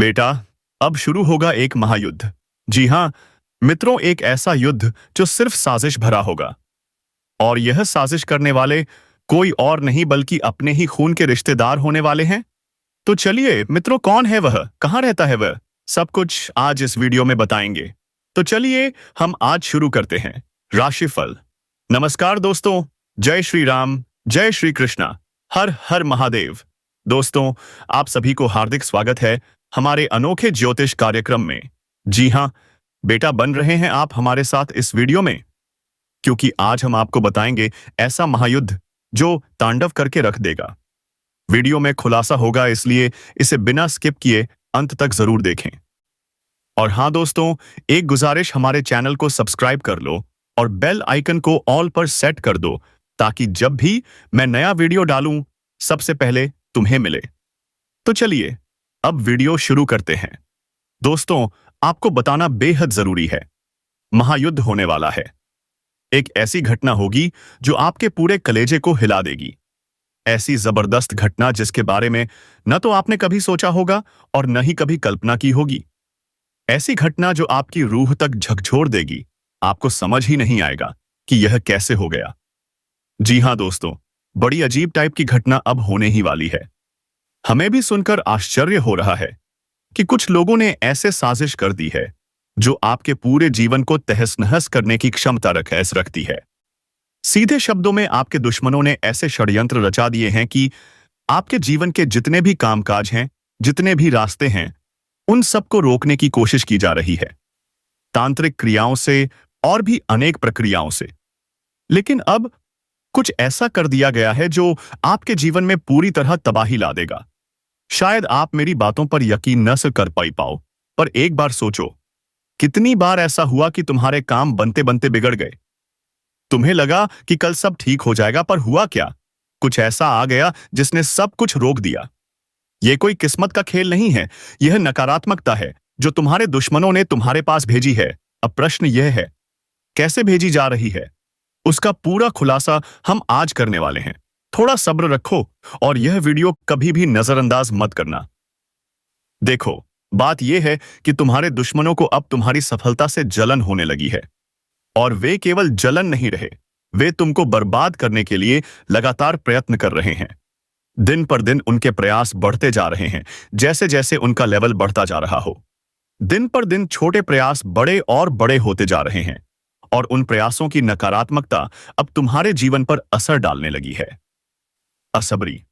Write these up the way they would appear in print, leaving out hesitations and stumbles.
बेटा, अब शुरू होगा एक महायुद्ध। जी हाँ मित्रों, एक ऐसा युद्ध जो सिर्फ साजिश भरा होगा। और यह साजिश करने वाले कोई और नहीं बल्कि अपने ही खून के रिश्तेदार होने वाले हैं। तो चलिए मित्रों, कौन है वह, कहाँ रहता है वह, सब कुछ आज इस वीडियो में बताएंगे। तो चलिए हम आज शुरू करते हैं। राशिफल। नमस्कार दोस्तों, जय श्री राम, जय श्री कृष्णा, हर हर महादेव। दोस्तों, आप सभी को हार्दिक स्वागत है हमारे अनोखे ज्योतिष कार्यक्रम में। जी हाँ बेटा, बन रहे हैं आप हमारे साथ इस वीडियो में, क्योंकि आज हम आपको बताएंगे ऐसा महायुद्ध जो तांडव करके रख देगा। वीडियो में खुलासा होगा, इसलिए इसे बिना स्किप किए अंत तक जरूर देखें। और हाँ दोस्तों, एक गुजारिश, हमारे चैनल को सब्सक्राइब कर लो और बेल आइकन को ऑल पर सेट कर दो, ताकि जब भी मैं नया वीडियो डालूं सबसे पहले तुम्हें मिले। तो चलिए अब वीडियो शुरू करते हैं। दोस्तों, आपको बताना बेहद जरूरी है, महायुद्ध होने वाला है। एक ऐसी घटना होगी जो आपके पूरे कलेजे को हिला देगी। ऐसी जबरदस्त घटना जिसके बारे में न तो आपने कभी सोचा होगा और न ही कभी कल्पना की होगी। ऐसी घटना जो आपकी रूह तक झकझोर देगी, आपको समझ ही नहीं आएगा कि यह कैसे हो गया। जी हाँ दोस्तों, बड़ी अजीब टाइप की घटना अब होने ही वाली है। हमें भी सुनकर आश्चर्य हो रहा है कि कुछ लोगों ने ऐसे साजिश कर दी है जो आपके पूरे जीवन को तहस नहस करने की क्षमता रखती है। सीधे शब्दों में, आपके दुश्मनों ने ऐसे षड्यंत्र रचा दिए हैं कि आपके जीवन के जितने भी कामकाज हैं, जितने भी रास्ते हैं, उन सबको रोकने की कोशिश की जा रही है, तांत्रिक क्रियाओं से और भी अनेक प्रक्रियाओं से। लेकिन अब कुछ ऐसा कर दिया गया है जो आपके जीवन में पूरी तरह तबाही ला देगा। शायद आप मेरी बातों पर यकीन न कर पाओ, पर एक बार सोचो, कितनी बार ऐसा हुआ कि तुम्हारे काम बनते बनते बिगड़ गए। तुम्हें लगा कि कल सब ठीक हो जाएगा, पर हुआ क्या? कुछ ऐसा आ गया जिसने सब कुछ रोक दिया। यह कोई किस्मत का खेल नहीं है, यह नकारात्मकता है जो तुम्हारे दुश्मनों ने तुम्हारे पास भेजी है। अब प्रश्न यह है, कैसे भेजी जा रही है? उसका पूरा खुलासा हम आज करने वाले हैं। थोड़ा सब्र रखो और यह वीडियो कभी भी नजरअंदाज मत करना। देखो, बात यह है कि तुम्हारे दुश्मनों को अब तुम्हारी सफलता से जलन होने लगी है। और वे केवल जलन नहीं रहे, वे तुमको बर्बाद करने के लिए लगातार प्रयत्न कर रहे हैं। दिन पर दिन उनके प्रयास बढ़ते जा रहे हैं, जैसे जैसे उनका लेवल बढ़ता जा रहा हो। दिन पर दिन छोटे प्रयास बड़े और बड़े होते जा रहे हैं, और उन प्रयासों की नकारात्मकता अब तुम्हारे जीवन पर असर डालने लगी है। असबरी।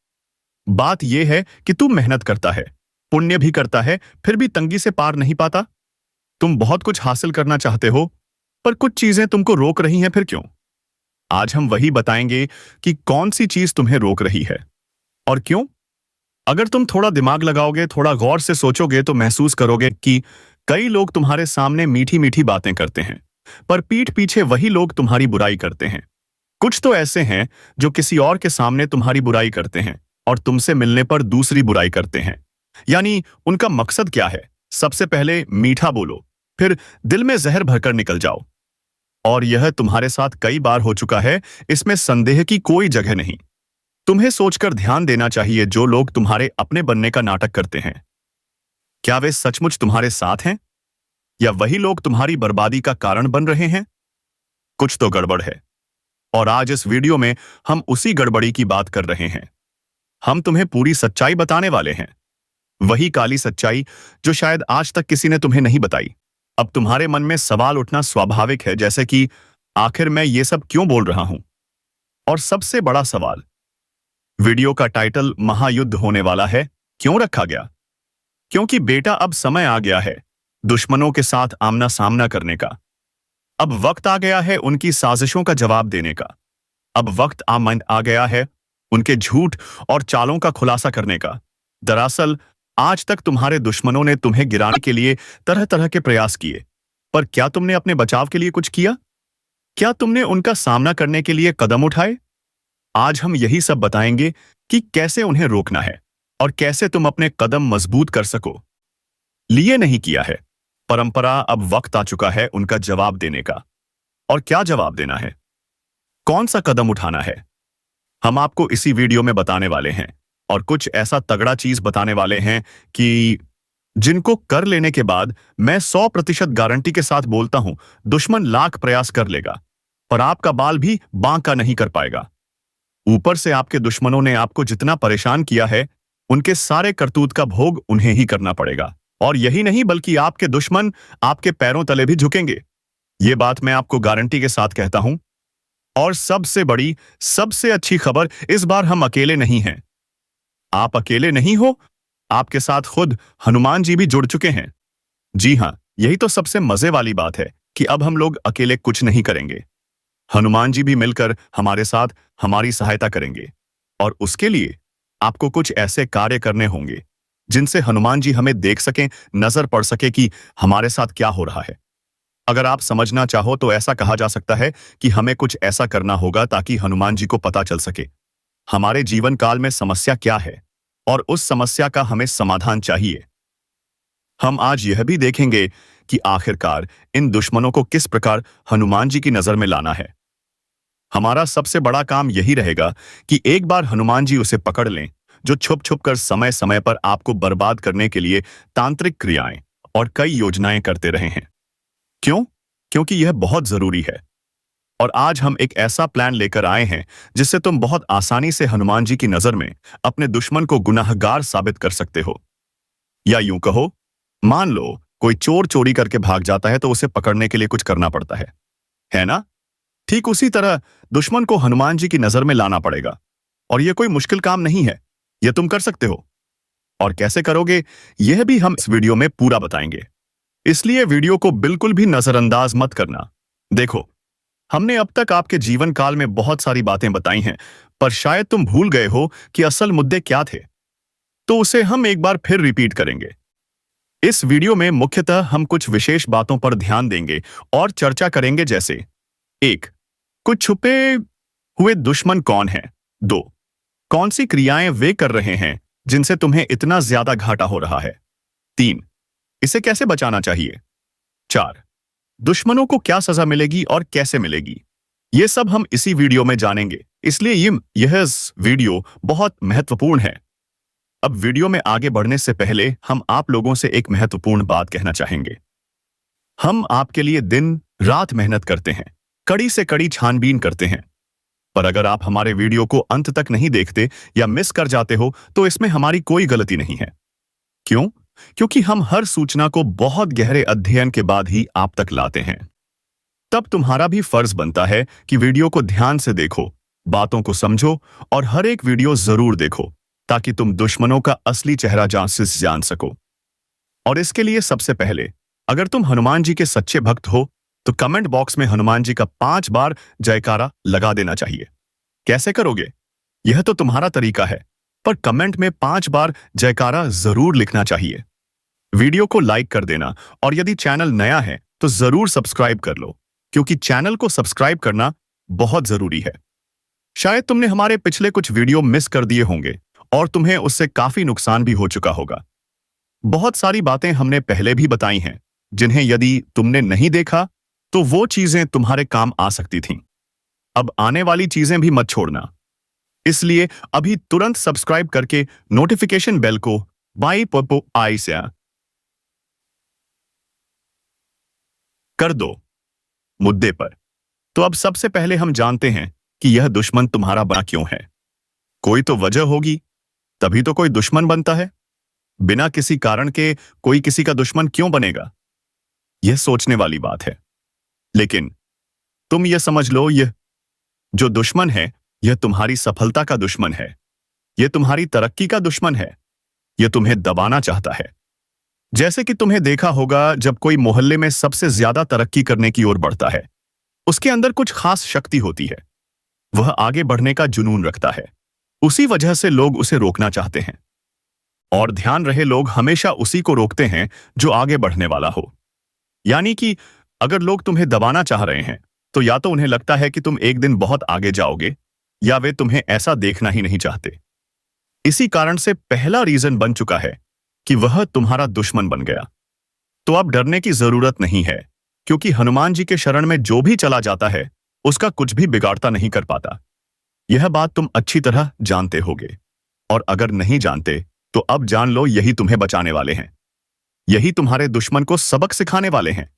बात यह है कि तू मेहनत करता है, पुण्य भी करता है, फिर भी तंगी से पार नहीं पाता। तुम बहुत कुछ हासिल करना चाहते हो, पर कुछ चीजें तुमको रोक रही हैं। फिर क्यों? आज हम वही बताएंगे कि कौन सी चीज तुम्हें रोक रही है और क्यों। अगर तुम थोड़ा दिमाग लगाओगे, थोड़ा गौर से सोचोगे, तो महसूस करोगे कि कई लोग तुम्हारे सामने मीठी मीठी बातें करते हैं, पर पीठ पीछे वही लोग तुम्हारी बुराई करते हैं। कुछ तो ऐसे हैं जो किसी और के सामने तुम्हारी बुराई करते हैं और तुमसे मिलने पर दूसरी बुराई करते हैं। यानी उनका मकसद क्या है? सबसे पहले मीठा बोलो, फिर दिल में जहर भरकर निकल जाओ। और यह तुम्हारे साथ कई बार हो चुका है, इसमें संदेह की कोई जगह नहीं। तुम्हें सोचकर ध्यान देना चाहिए, जो लोग तुम्हारे अपने बनने का नाटक करते हैं, क्या वे सचमुच तुम्हारे साथ हैं, या वही लोग तुम्हारी बर्बादी का कारण बन रहे हैं? कुछ तो गड़बड़ है, और आज इस वीडियो में हम उसी गड़बड़ी की बात कर रहे हैं। हम तुम्हें पूरी सच्चाई बताने वाले हैं, वही काली सच्चाई जो शायद आज तक किसी ने तुम्हें नहीं बताई। अब तुम्हारे मन में सवाल उठना स्वाभाविक है, जैसे कि आखिर मैं ये सब क्यों बोल रहा हूं? और सबसे बड़ा सवाल, वीडियो का टाइटल महायुद्ध होने वाला है क्यों रखा गया? क्योंकि बेटा, अब समय आ गया है दुश्मनों के साथ आमना सामना करने का। अब वक्त आ गया है उनकी साजिशों का जवाब देने का। अब वक्त आ गया है उनके झूठ और चालों का खुलासा करने का। दरअसल आज तक तुम्हारे दुश्मनों ने तुम्हें गिराने के लिए तरह तरह के प्रयास किए, पर क्या तुमने अपने बचाव के लिए कुछ किया? क्या तुमने उनका सामना करने के लिए कदम उठाए? आज हम यही सब बताएंगे कि कैसे उन्हें रोकना है और कैसे तुम अपने कदम मजबूत कर सको। लिए नहीं किया है परंपरा, अब वक्त आ चुका है उनका जवाब देने का। और क्या जवाब देना है, कौन सा कदम उठाना है, हम आपको इसी वीडियो में बताने वाले हैं। और कुछ ऐसा तगड़ा चीज बताने वाले हैं कि जिनको कर लेने के बाद मैं 100% गारंटी के साथ बोलता हूं, दुश्मन लाख प्रयास कर लेगा पर आपका बाल भी बांका नहीं कर पाएगा। ऊपर से आपके दुश्मनों ने आपको जितना परेशान किया है, उनके सारे करतूत का भोग उन्हें ही करना पड़ेगा। और यही नहीं बल्कि आपके दुश्मन आपके पैरों तले भी झुकेंगे। ये बात मैं आपको गारंटी के साथ कहता हूं। और सबसे बड़ी, सबसे अच्छी खबर, इस बार हम अकेले नहीं हैं। आप अकेले नहीं हो, आपके साथ खुद हनुमान जी भी जुड़ चुके हैं। जी हां, यही तो सबसे मजे वाली बात है कि अब हम लोग अकेले कुछ नहीं करेंगे। हनुमान जी भी मिलकर हमारे साथ हमारी सहायता करेंगे। और उसके लिए आपको कुछ ऐसे कार्य करने होंगे जिनसे हनुमान जी हमें देख सकें, नजर पड़ सके कि हमारे साथ क्या हो रहा है। अगर आप समझना चाहो तो ऐसा कहा जा सकता है कि हमें कुछ ऐसा करना होगा ताकि हनुमान जी को पता चल सके हमारे जीवन काल में समस्या क्या है और उस समस्या का हमें समाधान चाहिए। हम आज यह भी देखेंगे कि आखिरकार इन दुश्मनों को किस प्रकार हनुमान जी की नजर में लाना है। हमारा सबसे बड़ा काम यही रहेगा कि एक बार हनुमान जी उसे पकड़ लें जो छुप छुप कर समय समय पर आपको बर्बाद करने के लिए तांत्रिक क्रियाएं और कई योजनाएं करते रहे हैं। क्यों? क्योंकि यह बहुत जरूरी है। और आज हम एक ऐसा प्लान लेकर आए हैं जिससे तुम बहुत आसानी से हनुमान जी की नजर में अपने दुश्मन को गुनाहगार साबित कर सकते हो। या यूं कहो, मान लो कोई चोर चोरी करके भाग जाता है तो उसे पकड़ने के लिए कुछ करना पड़ता है ना? ठीक उसी तरह दुश्मन को हनुमान जी की नजर में लाना पड़ेगा। और यह कोई मुश्किल काम नहीं है, यह तुम कर सकते हो। और कैसे करोगे, यह भी हम इस वीडियो में पूरा बताएंगे। इसलिए वीडियो को बिल्कुल भी नजरअंदाज मत करना। देखो, हमने अब तक आपके जीवन काल में बहुत सारी बातें बताई हैं, पर शायद तुम भूल गए हो कि असल मुद्दे क्या थे। तो उसे हम एक बार फिर रिपीट करेंगे। इस वीडियो में मुख्यतः हम कुछ विशेष बातों पर ध्यान देंगे और चर्चा करेंगे, जैसे 1. कुछ छुपे हुए दुश्मन कौन है। 2. कौन सी क्रियाएं वे कर रहे हैं जिनसे तुम्हें इतना ज्यादा घाटा हो रहा है। 3. इसे कैसे बचाना चाहिए। 4. दुश्मनों को क्या सजा मिलेगी और कैसे मिलेगी। ये सब हम इसी वीडियो में जानेंगे, इसलिए यह वीडियो बहुत महत्वपूर्ण है। अब वीडियो में आगे बढ़ने से पहले हम आप लोगों से एक महत्वपूर्ण बात कहना चाहेंगे। हम आपके लिए दिन रात मेहनत करते हैं, कड़ी से कड़ी छानबीन करते हैं, पर अगर आप हमारे वीडियो को अंत तक नहीं देखते या मिस कर जाते हो तो इसमें हमारी कोई गलती नहीं है। क्यों? क्योंकि हम हर सूचना को बहुत गहरे अध्ययन के बाद ही आप तक लाते हैं। तब तुम्हारा भी फर्ज बनता है कि वीडियो को ध्यान से देखो, बातों को समझो और हर एक वीडियो जरूर देखो ताकि तुम दुश्मनों का असली चेहरा जान सको। और इसके लिए सबसे पहले, अगर तुम हनुमान जी के सच्चे भक्त हो तो कमेंट बॉक्स में हनुमान जी का 5 बार जयकारा लगा देना चाहिए। कैसे करोगे? यह तो तुम्हारा तरीका है, पर कमेंट में 5 बार जयकारा जरूर लिखना चाहिए। वीडियो को लाइक कर देना और यदि चैनल नया है तो जरूर सब्सक्राइब कर लो, क्योंकि चैनल को सब्सक्राइब करना बहुत जरूरी है। शायद तुमने हमारे पिछले कुछ वीडियो मिस कर दिए होंगे और तुम्हें उससे काफी नुकसान भी हो चुका होगा। बहुत सारी बातें हमने पहले भी बताई हैं जिन्हें यदि तुमने नहीं देखा तो वो चीजें तुम्हारे काम आ सकती थीं। अब आने वाली चीजें भी मत छोड़ना, इसलिए अभी तुरंत सब्सक्राइब करके नोटिफिकेशन बेल को बाई पपो आई से कर दो। मुद्दे पर तो अब सबसे पहले हम जानते हैं कि यह दुश्मन तुम्हारा बना क्यों है। कोई तो वजह होगी, तभी तो कोई दुश्मन बनता है। बिना किसी कारण के कोई किसी का दुश्मन क्यों बनेगा? यह सोचने वाली बात है। लेकिन तुम यह समझ लो, यह जो दुश्मन है यह तुम्हारी सफलता का दुश्मन है, यह तुम्हारी तरक्की का दुश्मन है, यह तुम्हें दबाना चाहता है। जैसे कि तुम्हें देखा होगा, जब कोई मोहल्ले में सबसे ज्यादा तरक्की करने की ओर बढ़ता है, उसके अंदर कुछ खास शक्ति होती है। वह आगे बढ़ने का जुनून रखता है, उसी वजह से लोग उसे रोकना चाहते हैं। और ध्यान रहे, लोग हमेशा उसी को रोकते हैं जो आगे बढ़ने वाला हो। यानी कि अगर लोग तुम्हें दबाना चाह रहे हैं तो या तो उन्हें लगता है कि तुम एक दिन बहुत आगे जाओगे, या वे तुम्हें ऐसा देखना ही नहीं चाहते। इसी कारण से पहला रीजन बन चुका है कि वह तुम्हारा दुश्मन बन गया। तो अब डरने की जरूरत नहीं है, क्योंकि हनुमान जी के शरण में जो भी चला जाता है उसका कुछ भी बिगाड़ता नहीं कर पाता। यह बात तुम अच्छी तरह जानते होगे, और अगर नहीं जानते तो अब जान लो, यही तुम्हें बचाने वाले हैं। यही तुम्हारे दुश्मन को सबक सिखाने वाले हैं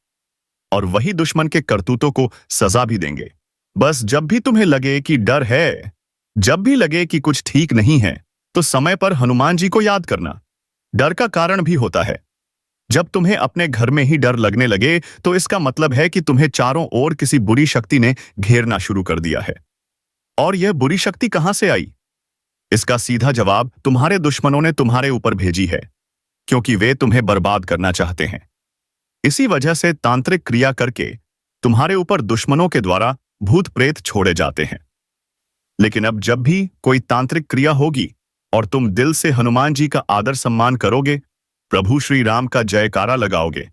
और वही दुश्मन के करतूतों को सजा भी देंगे। बस जब भी तुम्हें लगे कि डर है, जब भी लगे कि कुछ ठीक नहीं है, तो समय पर हनुमान जी को याद करना। डर का कारण भी होता है। जब तुम्हें अपने घर में ही डर लगने लगे तो इसका मतलब है कि तुम्हें चारों ओर किसी बुरी शक्ति ने घेरना शुरू कर दिया है। और यह बुरी शक्ति कहां से आई? इसका सीधा जवाब तुम्हारे दुश्मनों ने तुम्हारे ऊपर भेजी है, क्योंकि वे तुम्हें बर्बाद करना चाहते हैं। इसी वजह से तांत्रिक क्रिया करके तुम्हारे ऊपर दुश्मनों के द्वारा भूत प्रेत छोड़े जाते हैं। लेकिन अब जब भी कोई तांत्रिक क्रिया होगी और तुम दिल से हनुमान जी का आदर सम्मान करोगे, प्रभु श्री राम का जयकारा लगाओगे,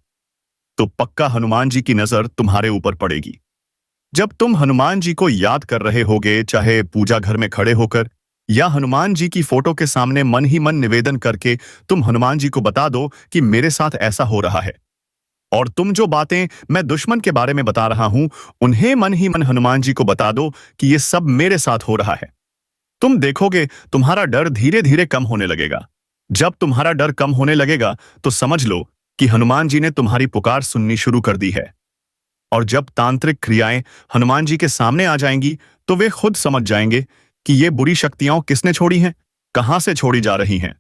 तो पक्का हनुमान जी की नजर तुम्हारे ऊपर पड़ेगी। जब तुम हनुमान जी को याद कर रहे होगे, चाहे पूजा घर में खड़े होकर या हनुमान जी की फोटो के सामने मन ही मन निवेदन करके तुम हनुमान जी को बता दो कि मेरे साथ ऐसा हो रहा है। और तुम जो बातें मैं दुश्मन के बारे में बता रहा हूं, उन्हें मन ही मन हनुमान जी को बता दो कि ये सब मेरे साथ हो रहा है। तुम देखोगे तुम्हारा डर धीरे धीरे कम होने लगेगा। जब तुम्हारा डर कम होने लगेगा तो समझ लो कि हनुमान जी ने तुम्हारी पुकार सुननी शुरू कर दी है। और जब तांत्रिक क्रियाएं हनुमान जी के सामने आ जाएंगी तो वे खुद समझ जाएंगे कि ये बुरी शक्तियां किसने छोड़ी हैं, कहां से छोड़ी जा रही हैं।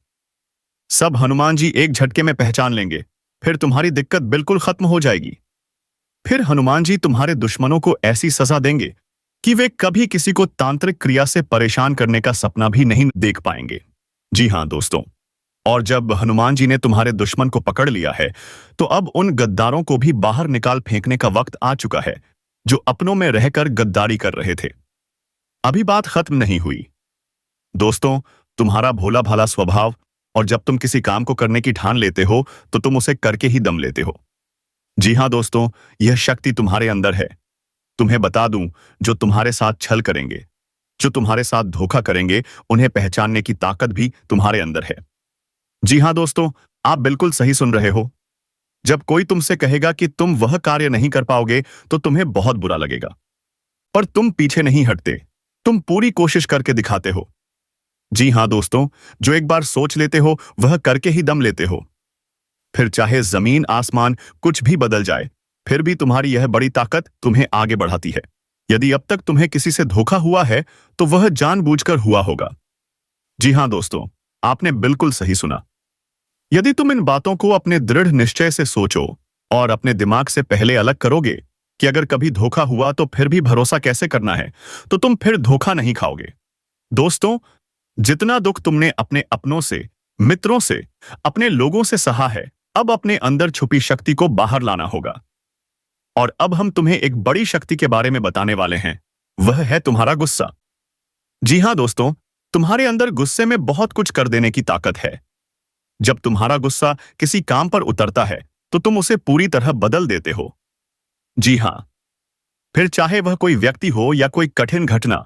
सब हनुमान जी एक झटके में पहचान लेंगे। फिर तुम्हारी दिक्कत बिल्कुल खत्म हो जाएगी। फिर हनुमान जी तुम्हारे दुश्मनों को ऐसी सजा देंगे कि वे कभी किसी को तांत्रिक क्रिया से परेशान करने का सपना भी नहीं देख पाएंगे। जी हां दोस्तों, और जब हनुमान जी ने तुम्हारे दुश्मन को पकड़ लिया है तो अब उन गद्दारों को भी बाहर निकाल फेंकने का वक्त आ चुका है जो अपनों में रहकर गद्दारी कर रहे थे। अभी बात खत्म नहीं हुई दोस्तों। तुम्हारा भोला भाला स्वभाव और जब तुम किसी काम को करने की ठान लेते हो तो तुम उसे करके ही दम लेते हो। जी हां दोस्तों, यह शक्ति तुम्हारे अंदर है। तुम्हें बता दूं, जो तुम्हारे साथ छल करेंगे, जो तुम्हारे साथ धोखा करेंगे, उन्हें पहचानने की ताकत भी तुम्हारे अंदर है। जी हां दोस्तों, आप बिल्कुल सही सुन रहे हो। जब कोई तुमसे कहेगा कि तुम वह कार्य नहीं कर पाओगे तो तुम्हें बहुत बुरा लगेगा, पर तुम पीछे नहीं हटते, तुम पूरी कोशिश करके दिखाते हो। जी हां दोस्तों, जो एक बार सोच लेते हो वह करके ही दम लेते हो। फिर चाहे जमीन आसमान कुछ भी बदल जाए, फिर भी तुम्हारी यह बड़ी ताकत तुम्हें आगे बढ़ाती है। यदि अब तक तुम्हें किसी से धोखा हुआ है तो वह जानबूझकर हुआ होगा। जी हां दोस्तों, आपने बिल्कुल सही सुना। यदि तुम इन बातों को अपने दृढ़ निश्चय से सोचो और अपने दिमाग से पहले अलग करोगे कि अगर कभी धोखा हुआ तो फिर भी भरोसा कैसे करना है, तो तुम फिर धोखा नहीं खाओगे। दोस्तों, जितना दुख तुमने अपने अपनों से, मित्रों से, अपने लोगों से सहा है, अब अपने अंदर छुपी शक्ति को बाहर लाना होगा। और अब हम तुम्हें एक बड़ी शक्ति के बारे में बताने वाले हैं। वह है तुम्हारा गुस्सा। जी हां दोस्तों, तुम्हारे अंदर गुस्से में बहुत कुछ कर देने की ताकत है। जब तुम्हारा गुस्सा किसी काम पर उतरता है तो तुम उसे पूरी तरह बदल देते हो। जी हां, फिर चाहे वह कोई व्यक्ति हो या कोई कठिन घटना,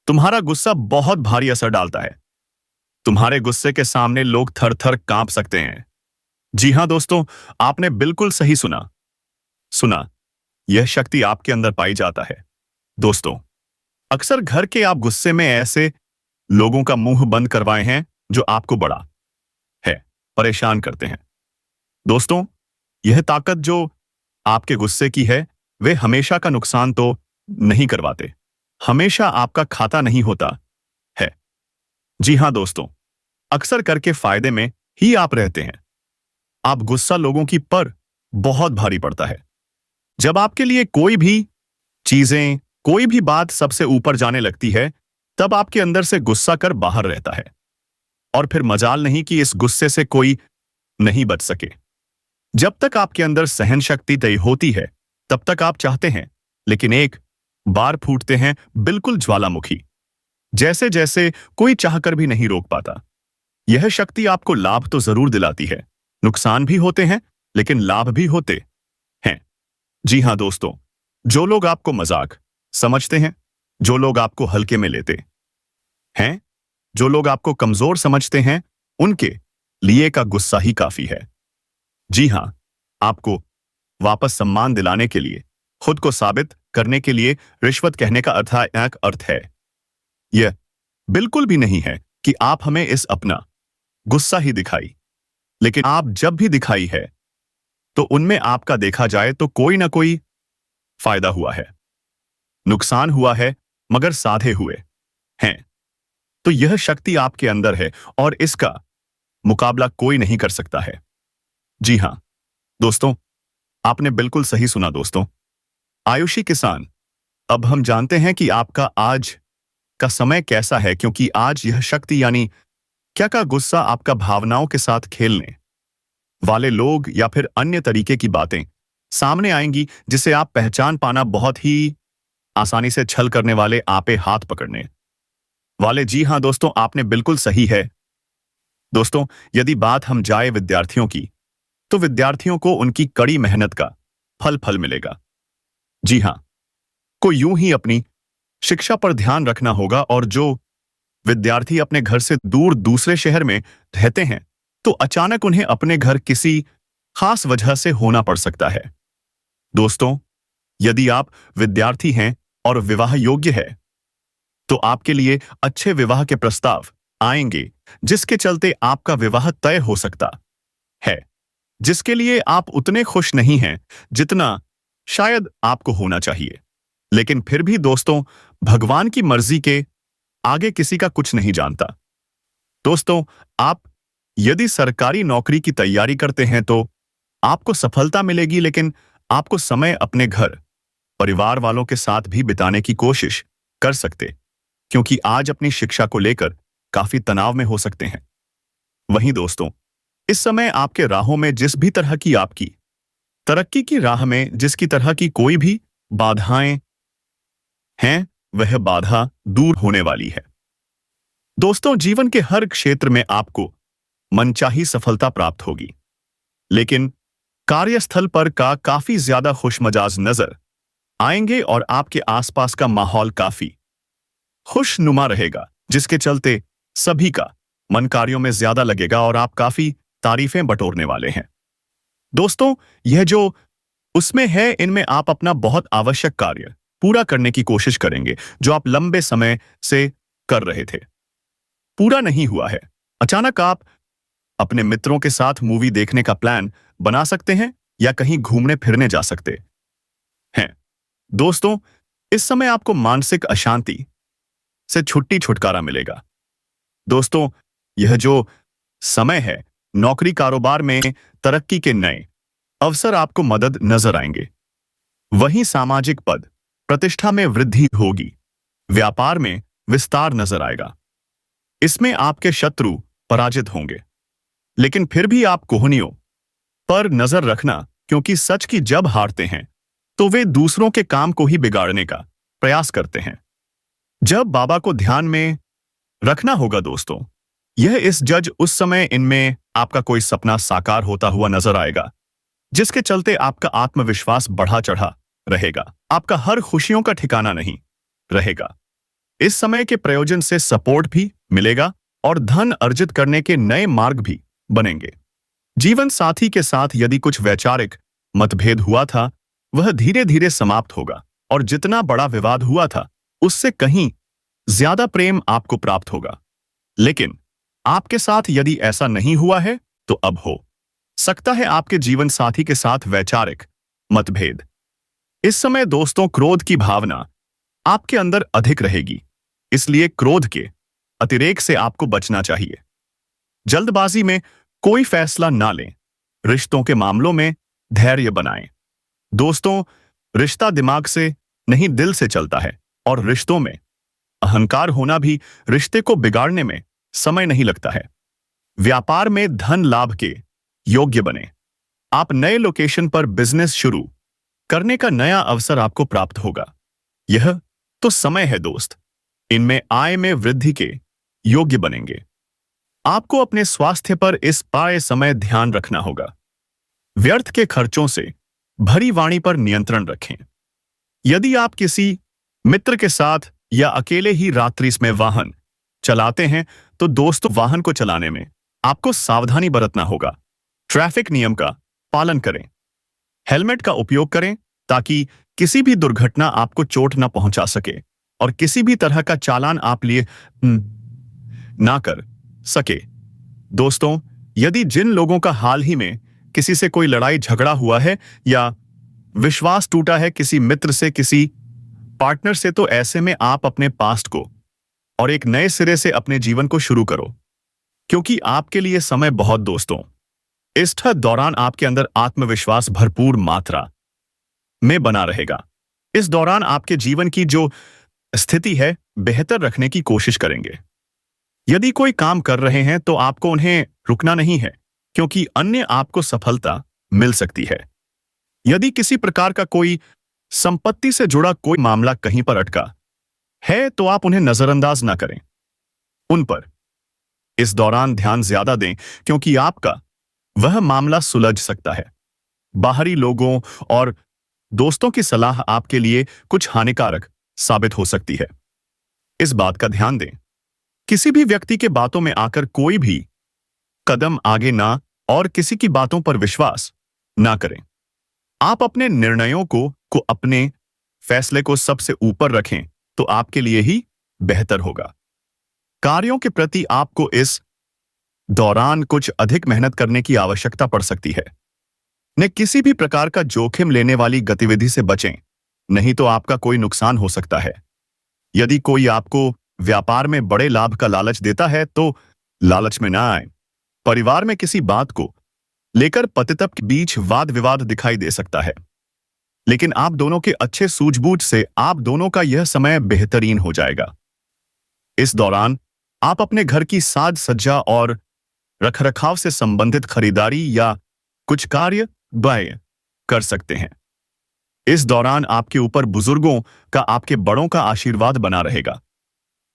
तुम्हारा गुस्सा बहुत भारी असर डालता है। तुम्हारे गुस्से के सामने लोग थर थर कांप सकते हैं। जी हां दोस्तों, आपने बिल्कुल सही सुना। यह शक्ति आपके अंदर पाई जाता है। दोस्तों, अक्सर घर के आप गुस्से में ऐसे लोगों का मुंह बंद करवाए हैं जो आपको बड़ा है परेशान करते हैं। दोस्तों, यह ताकत जो आपके गुस्से की है, वे हमेशा का नुकसान तो नहीं करवाते, हमेशा आपका खाता नहीं होता है। जी हां दोस्तों, अक्सर करके फायदे में ही आप रहते हैं। आप गुस्सा लोगों की पर बहुत भारी पड़ता है। जब आपके लिए कोई भी चीजें, कोई भी बात सबसे ऊपर जाने लगती है, तब आपके अंदर से गुस्सा कर बाहर रहता है। और फिर मजाल नहीं कि इस गुस्से से कोई नहीं बच सके। जब तक आपके अंदर सहन शक्ति तय होती है, तब तक आप चाहते हैं, लेकिन एक बार फूटते हैं बिल्कुल ज्वालामुखी। जैसे जैसे कोई चाहकर भी नहीं रोक पाता। यह शक्ति आपको लाभ तो जरूर दिलाती है, नुकसान भी होते हैं, लेकिन लाभ भी होते हैं। जी हां दोस्तों, जो लोग आपको मजाक समझते हैं, जो लोग आपको हल्के में लेते हैं, जो लोग आपको कमजोर समझते हैं, उनके लिए का गुस्सा ही काफी है। जी हां, आपको वापस सम्मान दिलाने के लिए, खुद को साबित करने के लिए रिश्वत कहने का अर्थ है। यह बिल्कुल भी नहीं है कि आप हमें इस अपना गुस्सा ही दिखाई, लेकिन आप जब भी दिखाई है, तो उनमें आपका देखा जाए तो कोई ना कोई फायदा हुआ है, नुकसान हुआ है, मगर साधे हुए हैं। तो यह शक्ति आपके अंदर है और इसका मुकाबला कोई नहीं कर सकता है। जी हां दोस्तों, आपने बिल्कुल सही सुना दोस्तों। आयुषी किसान, अब हम जानते हैं कि आपका आज का समय कैसा है, क्योंकि आज यह शक्ति यानी क्या का गुस्सा आपका भावनाओं के साथ खेलने वाले लोग या फिर अन्य तरीके की बातें सामने आएंगी जिसे आप पहचान पाना बहुत ही आसानी से छल करने वाले आपे हाथ पकड़ने वाले। जी हां दोस्तों, आपने बिल्कुल सही है। दोस्तों, यदि बात हम जाए विद्यार्थियों की, तो विद्यार्थियों को उनकी कड़ी मेहनत का फल फल मिलेगा। जी हां, को यूं ही अपनी शिक्षा पर ध्यान रखना होगा, और जो विद्यार्थी अपने घर से दूर दूसरे शहर में रहते हैं, तो अचानक उन्हें अपने घर किसी खास वजह से होना पड़ सकता है। दोस्तों, यदि आप विद्यार्थी हैं और विवाह योग्य है, तो आपके लिए अच्छे विवाह के प्रस्ताव आएंगे, जिसके चलते आपका विवाह तय हो सकता है, जिसके लिए आप उतने खुश नहीं हैं जितना शायद आपको होना चाहिए। लेकिन फिर भी दोस्तों, भगवान की मर्जी के आगे किसी का कुछ नहीं जानता। दोस्तों, आप यदि सरकारी नौकरी की तैयारी करते हैं तो आपको सफलता मिलेगी, लेकिन आपको समय अपने घर परिवार वालों के साथ भी बिताने की कोशिश कर सकते, क्योंकि आज अपनी शिक्षा को लेकर काफी तनाव में हो सकते हैं। वहीं दोस्तों, इस समय आपके राहों में जिस भी तरह की आपकी तरक्की की राह में जिसकी तरह की कोई भी बाधाएं हैं, वह बाधा दूर होने वाली है। दोस्तों, जीवन के हर क्षेत्र में आपको मनचाही सफलता प्राप्त होगी, लेकिन कार्यस्थल पर का काफी ज्यादा खुशमजाज नजर आएंगे और आपके आसपास का माहौल काफी खुशनुमा रहेगा, जिसके चलते सभी का मन कार्यों में ज्यादा लगेगा और आप काफी तारीफें बटोरने वाले हैं। दोस्तों, यह जो उसमें है, इनमें आप अपना बहुत आवश्यक कार्य पूरा करने की कोशिश करेंगे, जो आप लंबे समय से कर रहे थे, पूरा नहीं हुआ है। अचानक आप अपने मित्रों के साथ मूवी देखने का प्लान बना सकते हैं या कहीं घूमने फिरने जा सकते हैं। दोस्तों, इस समय आपको मानसिक अशांति से छुटकारा मिलेगा। दोस्तों, यह जो समय है, नौकरी कारोबार में तरक्की के नए अवसर आपको मदद नजर आएंगे। वहीं सामाजिक पद प्रतिष्ठा में वृद्धि होगी, व्यापार में विस्तार नजर आएगा। इसमें आपके शत्रु पराजित होंगे, लेकिन फिर भी आप कोहनियों पर नजर रखना, क्योंकि सच की जब हारते हैं तो वे दूसरों के काम को ही बिगाड़ने का प्रयास करते हैं। जब बाबा को ध्यान में रखना होगा दोस्तों, यह इस जज उस समय इनमें आपका कोई सपना साकार होता हुआ नजर आएगा, जिसके चलते आपका आत्मविश्वास बढ़ा चढ़ा रहेगा, आपका हर खुशियों का ठिकाना नहीं रहेगा। इस समय के प्रयोजन से सपोर्ट भी मिलेगा और धन अर्जित करने के नए मार्ग भी बनेंगे। जीवन साथी के साथ यदि कुछ वैचारिक मतभेद हुआ था, वह धीरे धीरे समाप्त होगा, और जितना बड़ा विवाद हुआ था उससे कहीं ज्यादा प्रेम आपको प्राप्त होगा। लेकिन आपके साथ यदि ऐसा नहीं हुआ है, तो अब हो सकता है आपके जीवन साथी के साथ वैचारिक मतभेद। इस समय दोस्तों, क्रोध की भावना आपके अंदर अधिक रहेगी, इसलिए क्रोध के अतिरेक से आपको बचना चाहिए। जल्दबाजी में कोई फैसला ना लें। रिश्तों के मामलों में धैर्य बनाएं। दोस्तों, रिश्ता दिमाग से नहीं दिल से चलता है, और रिश्तों में अहंकार होना भी रिश्ते को बिगाड़ने में समय नहीं लगता है। व्यापार में धन लाभ के योग्य बने। आप नए लोकेशन पर बिजनेस शुरू करने का नया अवसर आपको प्राप्त होगा। यह तो समय है दोस्त, इनमें आय में वृद्धि के योग्य बनेंगे। आपको अपने स्वास्थ्य पर इस पाए समय ध्यान रखना होगा। व्यर्थ के खर्चों से भरी वाणी पर नियंत्रण रखें। यदि आप किसी मित्र के साथ या अकेले ही रात्रि में वाहन चलाते हैं, तो दोस्तों, वाहन को चलाने में आपको सावधानी बरतना होगा। ट्रैफिक नियम का पालन करें। हेलमेट का उपयोग करें ताकि किसी भी दुर्घटना आपको चोट न पहुंचा सके और किसी भी तरह का चालान आप लिए ना कर सके। दोस्तों, यदि जिन लोगों का हाल ही में किसी से कोई लड़ाई झगड़ा हुआ है या विश्वास टूटा है किसी मित्र से, किसी पार्टनर से, तो ऐसे में आप अपने पास्ट को और एक नए सिरे से अपने जीवन को शुरू करो, क्योंकि आपके लिए समय बहुत दोस्तों। इस दौरान आपके अंदर आत्मविश्वास भरपूर मात्रा में बना रहेगा। इस दौरान आपके जीवन की जो स्थिति है बेहतर रखने की कोशिश करेंगे। यदि कोई काम कर रहे हैं तो आपको उन्हें रुकना नहीं है, क्योंकि अन्य आपको सफलता मिल सकती है। यदि किसी प्रकार का कोई संपत्ति से जुड़ा कोई मामला कहीं पर अटका है तो आप उन्हें नजरअंदाज ना करें, उन पर इस दौरान ध्यान ज्यादा दें, क्योंकि आपका वह मामला सुलझ सकता है। बाहरी लोगों और दोस्तों की सलाह आपके लिए कुछ हानिकारक साबित हो सकती है, इस बात का ध्यान दें। किसी भी व्यक्ति के बातों में आकर कोई भी कदम आगे ना और किसी की बातों पर विश्वास ना करें। आप अपने निर्णयों को अपने फैसले को सबसे ऊपर रखें तो आपके लिए ही बेहतर होगा। कार्यों के प्रति आपको इस दौरान कुछ अधिक मेहनत करने की आवश्यकता पड़ सकती है। न किसी भी प्रकार का जोखिम लेने वाली गतिविधि से बचें, नहीं तो आपका कोई नुकसान हो सकता है। यदि कोई आपको व्यापार में बड़े लाभ का लालच देता है तो लालच में ना आए। परिवार में किसी बात को लेकर पतितप के बीच वाद विवाद दिखाई दे सकता है, लेकिन आप दोनों के अच्छे सूझबूझ से आप दोनों का यह समय बेहतरीन हो जाएगा। इस दौरान आप अपने घर की साज सज्जा और रखरखाव से संबंधित खरीदारी या कुछ कार्य व्यय कर सकते हैं। इस दौरान आपके ऊपर बुजुर्गों का, आपके बड़ों का आशीर्वाद बना रहेगा,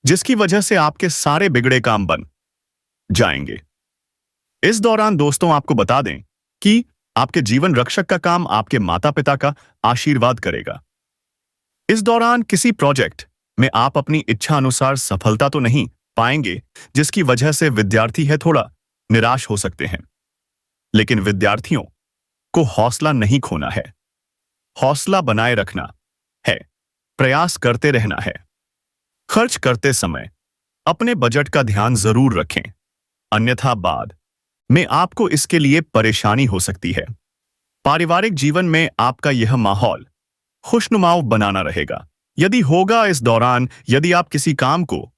जिसकी वजह से आपके सारे बिगड़े काम बन जाएंगे। इस दौरान दोस्तों आपको बता दें कि आपके जीवन रक्षक का काम आपके माता पिता का आशीर्वाद करेगा। इस दौरान किसी प्रोजेक्ट में आप अपनी इच्छा अनुसार सफलता तो नहीं पाएंगे, जिसकी वजह से विद्यार्थी है थोड़ा निराश हो सकते हैं। लेकिन विद्यार्थियों को हौसला नहीं खोना है, हौसला बनाए रखना है, प्रयास करते रहना है। खर्च करते समय अपने बजट का ध्यान जरूर रखें, अन्यथा बाद में आपको इसके लिए परेशानी हो सकती है। पारिवारिक जीवन में आपका यह माहौल खुशनुमा बनाना रहेगा। यदि होगा इस दौरान, यदि आप किसी काम को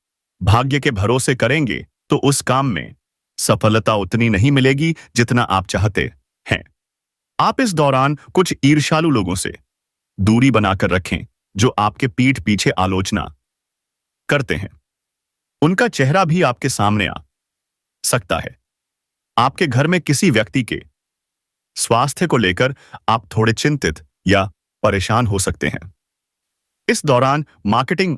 भाग्य के भरोसे करेंगे तो उस काम में सफलता उतनी नहीं मिलेगी जितना आप चाहते हैं। आप इस दौरान कुछ ईर्ष्यालु लोगों से दूरी बनाकर रखें जो आपके पीठ पीछे आलोचना करते हैं। उनका चेहरा भी आपके सामने आ सकता है। आपके घर में किसी व्यक्ति के स्वास्थ्य को लेकर आप थोड़े चिंतित या परेशान हो सकते हैं। इस दौरान मार्केटिंग